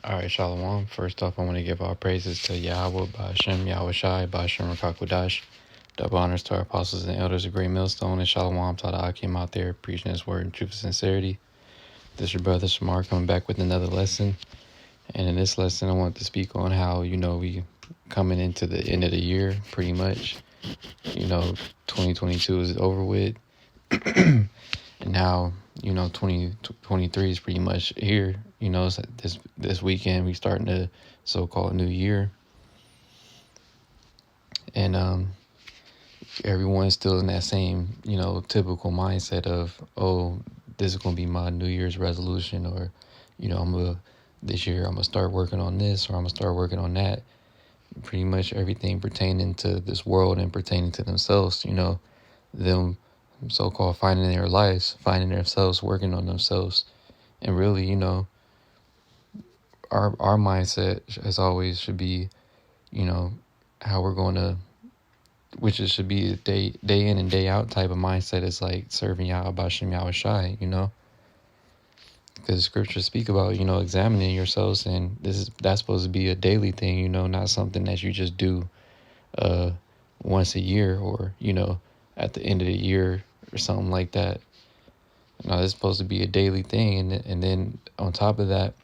All right, Shalom. First off, I want to give all praises to Yahweh, Ba'ashem, Yahweh Shai, Ba'ashem Rakakwadash. Double honors to our apostles and elders of Great Millstone, and Shalom to the Akim out there preaching his word in truth and sincerity. This is your brother Shamar coming back with another lesson. And in this lesson, I want to speak on how, we coming into the end of the year, pretty much. 2022 is over with. And now, 2023 is pretty much here. It's this weekend we starting the so-called new year. And everyone's still in that same, typical mindset of, oh, this is going to be my New Year's resolution, or, this year I'm going to start working on this, or I'm going to start working on that. Pretty much everything pertaining to this world and pertaining to themselves, them so-called finding their lives, finding themselves, working on themselves. And really, our mindset, as always, should be, how we're going to, which it should be a day in and day out type of mindset. Is like serving Yahweh B'Shem Yahweh Shai, because scriptures speak about, examining yourselves, and that's supposed to be a daily thing, not something that you just do once a year, or, at the end of the year or something like that. No, it's supposed to be a daily thing. And then on top of that,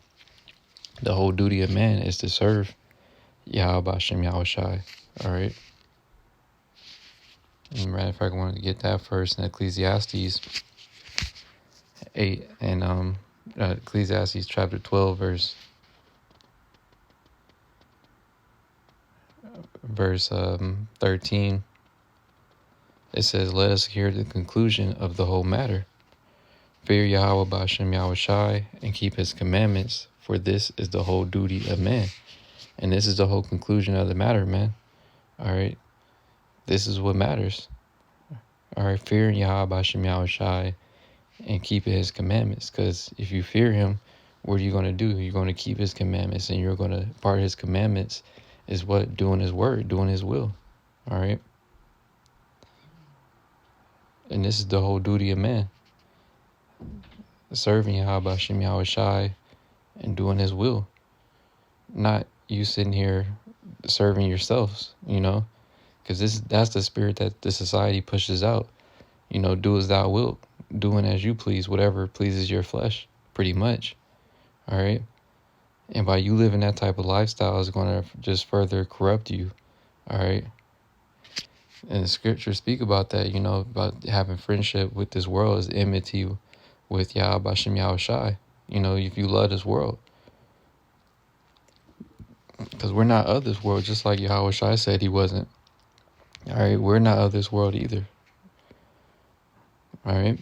the whole duty of man is to serve Yahweh B'Shem Yahweh Shai. All right. And matter of fact, I wanted to get that first in Ecclesiastes 8 and Ecclesiastes chapter 12, verse 13. It says, "Let us hear the conclusion of the whole matter. Fear Yahweh B'Shem Yahweh Shai and keep his commandments, for this is the whole duty of man." And this is the whole conclusion of the matter, man. All right. This is what matters. All right. Fearing Yahweh B'Shem Yahweh Shai and keeping his commandments. Because if you fear him, what are you going to do? You're going to keep his commandments, and you're going to, part of his commandments is what? Doing his word, doing his will. All right. And this is the whole duty of man. Serving Yahweh B'Shem Yahweh Shai and doing his will. Not you sitting here serving yourselves, because that's the spirit that the society pushes out. Do as thou wilt, doing as you please, whatever pleases your flesh, pretty much. All right. And by you living that type of lifestyle is going to just further corrupt you. All right. And the scriptures speak about that, about having friendship with this world is enmity with Yahweh B'Shem Yahweh Shai. If you love this world. Because we're not of this world, just like Yahweh Shai said he wasn't. All right, we're not of this world either. All right,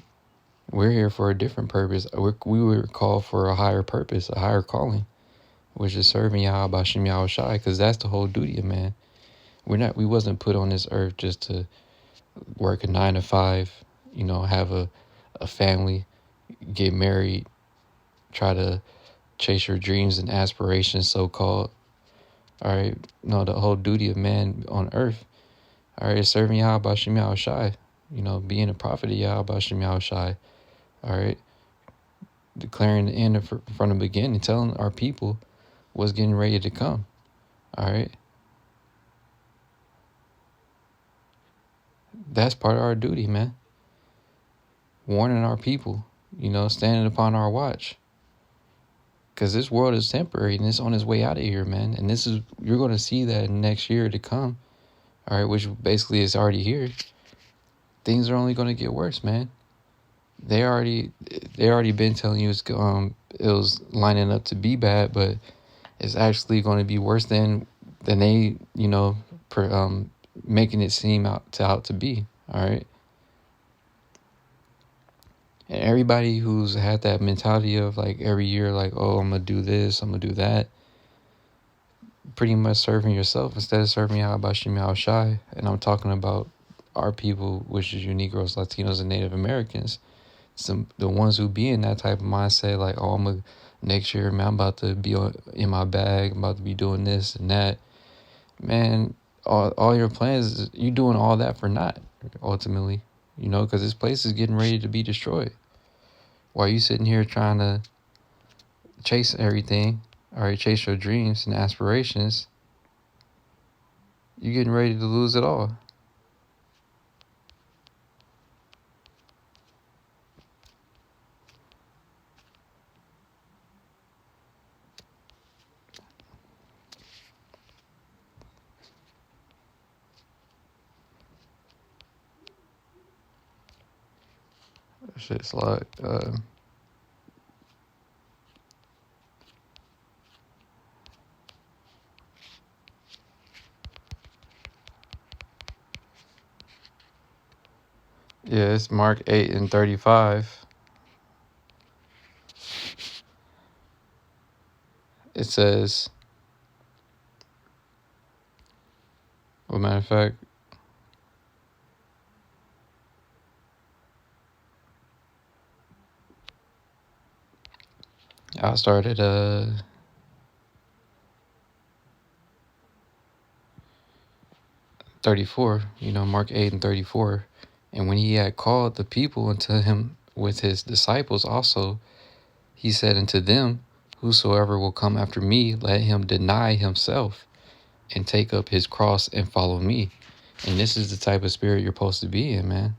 we're here for a different purpose. We were called for a higher purpose, a higher calling, which is serving Yahweh B'Shem Yahweh Shai, because that's the whole duty of man. We wasn't put on this earth just to work a 9 to 5, have a family, get married, try to chase your dreams and aspirations, so-called. All right, no, the whole duty of man on earth, all right, is serving Yahweh B'Shem Yahweh Shai, being a prophet of Yahweh B'Shem Yahweh Shai, all right, declaring the end from the beginning, telling our people what's getting ready to come, all right. That's part of our duty, man. Warning our people, standing upon our watch. Because this world is temporary and it's on its way out of here, man. And you're going to see that next year to come. All right, which basically is already here. Things are only going to get worse, man. They already been telling you it was lining up to be bad, but it's actually going to be worse than they, making it seem out to be. All right. And everybody who's had that mentality of like every year, like, oh, I'm going to do this, I'm going to do that, pretty much serving yourself instead of serving Yahweh B'Shem Yahweh Shai. And I'm talking about our people, which is you Negroes, Latinos, and Native Americans. The ones who be in that type of mindset, like, oh, next year, man, I'm about to be in my bag, I'm about to be doing this and that. Man, all your plans, you doing all that for naught, ultimately, because this place is getting ready to be destroyed. While you sitting here trying to chase everything, all right, chase your dreams and aspirations, you're getting ready to lose it all. Shit's like, yeah, it's Mark 8:35. It says, well, matter of fact, I started 34, Mark 8:34. And when he had called the people unto him with his disciples also, he said unto them, whosoever will come after me, let him deny himself and take up his cross and follow me. And this is the type of spirit you're supposed to be in, man.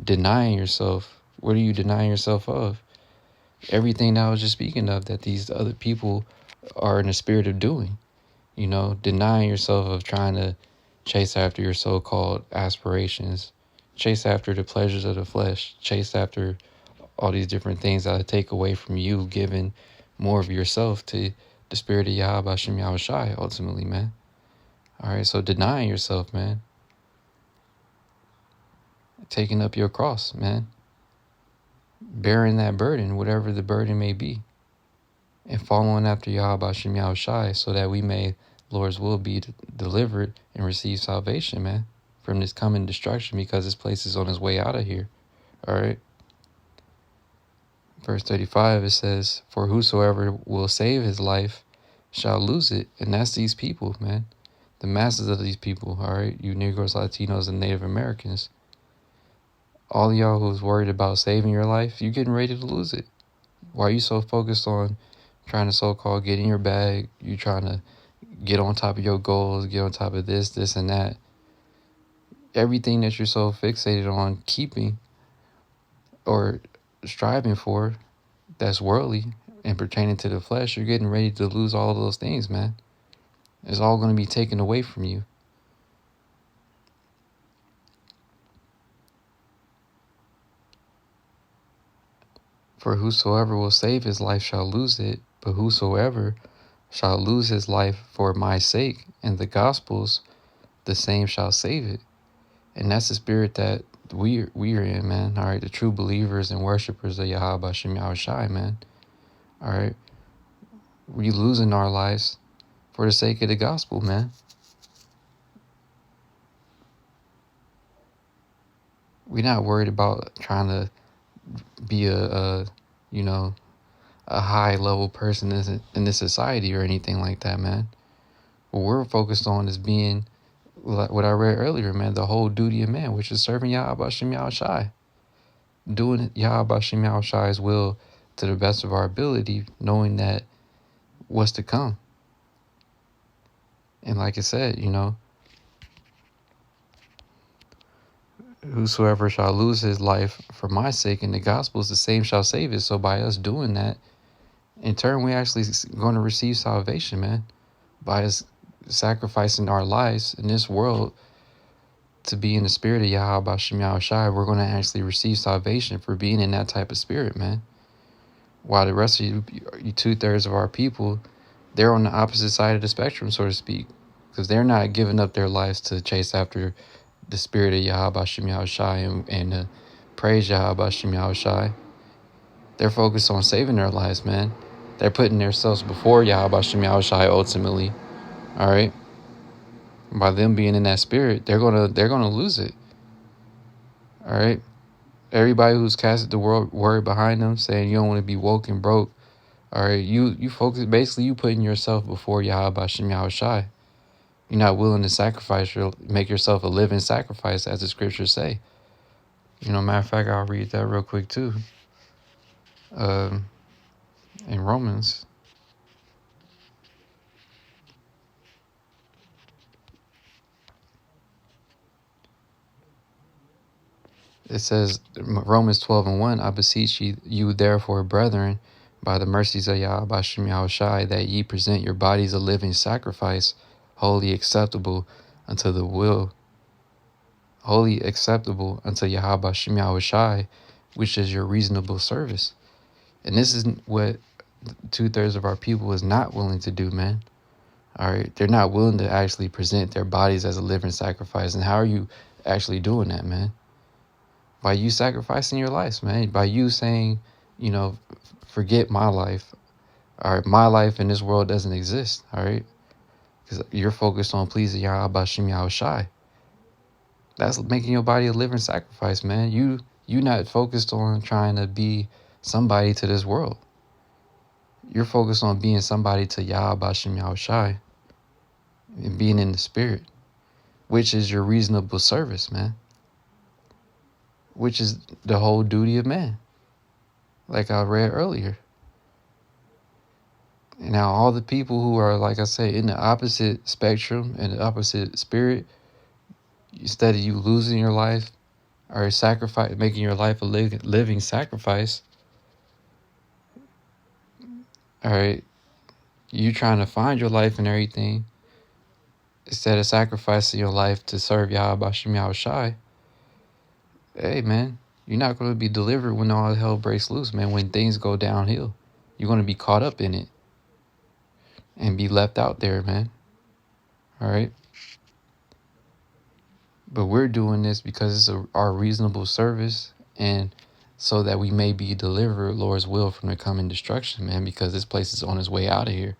Denying yourself. What are you denying yourself of? Everything that I was just speaking of that these other people are in the spirit of doing. Denying yourself of trying to chase after your so-called aspirations, chase after the pleasures of the flesh, chase after all these different things that take away from you, giving more of yourself to the spirit of Yahweh Shem Yahushai, ultimately, man. All right, so denying yourself, man. Taking up your cross, man. Bearing that burden, whatever the burden may be. And following after Yahweh Shem Yahushai so that we may, Lord's will, be delivered and receive salvation, man, from this coming destruction, because this place is on its way out of here. All right. Verse 35, it says, for whosoever will save his life shall lose it. And that's these people, man. The masses of these people, all right? You Negroes, Latinos, and Native Americans. All y'all who's worried about saving your life, you're getting ready to lose it. Why are you so focused on trying to so-called get in your bag? You trying to get on top of your goals, get on top of this, and that. Everything that you're so fixated on keeping or striving for that's worldly and pertaining to the flesh, you're getting ready to lose all of those things, man. It's all going to be taken away from you. For whosoever will save his life shall lose it, but whosoever shall lose his life for my sake and the gospel's, the same shall save it. And that's the spirit that we are in, man. All right, the true believers and worshipers of Yahweh Shem Yahushai, man. All right, we losing our lives for the sake of the gospel, man. We're not worried about trying to be a high level person in this society or anything like that, man. What we're focused on is being, like what I read earlier, man, the whole duty of man, which is serving Yahweh Shem Yahushai. Doing Yahweh Shem Yahushai's will to the best of our ability, knowing that what's to come. And like I said, whosoever shall lose his life for my sake in the gospels, the same shall save it. So by us doing that, in turn, we actually going to receive salvation, man. By us sacrificing our lives in this world to be in the spirit of Yahweh Shem Yahushai, we're going to actually receive salvation for being in that type of spirit, man. While the rest of you 2/3 of our people, they're on the opposite side of the spectrum, so to speak, because they're not giving up their lives to chase after the spirit of Yahweh Shem Yahushai and praise Yahweh Shem Yahushai. They're focused on saving their lives, man. They're putting themselves before Yahweh Shem Yahushai ultimately. All right. By them being in that spirit, they're gonna lose it. All right. Everybody who's casted the word behind them, saying you don't want to be woke and broke. All right. You focus, basically you putting yourself before Yahweh Shem Yahushai. You're not willing to sacrifice or make yourself a living sacrifice, as the scriptures say. Matter of fact, I'll read that real quick too. In Romans. It says, Romans 12:1, I beseech you therefore, brethren, by the mercies of Yahweh Bashem Yahushai, that ye present your bodies a living sacrifice, wholly acceptable unto the will, wholly acceptable unto Yahweh Bashem Yahushai, which is your reasonable service. And this is what 2/3 of our people is not willing to do, man. All right. They're not willing to actually present their bodies as a living sacrifice. And how are you actually doing that, man? By you sacrificing your lives, man. By you saying, forget my life. All right. My life in this world doesn't exist. All right. Because you're focused on pleasing Yahweh Bashem Yahushai. That's making your body a living sacrifice, man. You not focused on trying to be somebody to this world. You're focused on being somebody to Yahweh Bashem Yahushai and being in the spirit, which is your reasonable service, man. Which is the whole duty of man, like I read earlier. And now all the people who are, like I say, in the opposite spectrum and the opposite spirit, instead of you losing your life or making your life a living sacrifice, all right, you trying to find your life and everything, instead of sacrificing your life to serve Yahweh Bashem Yahushai, hey, man, you're not going to be delivered when all hell breaks loose, man. When things go downhill, you're going to be caught up in it and be left out there, man. All right. But we're doing this because it's our reasonable service, and so that we may be delivered, Lord's will, from the coming destruction, man, because this place is on its way out of here.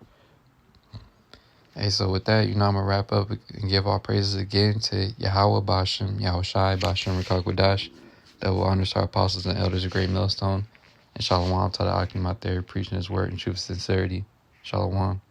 Hey, so with that, I'm going to wrap up and give all praises again to Yahweh Bashem, Yahushai, Bashem Rakakwadash, that will honor our apostles and elders of Great Millstone, and Shalom to the Akim out there preaching his word in truth and sincerity. Shalom.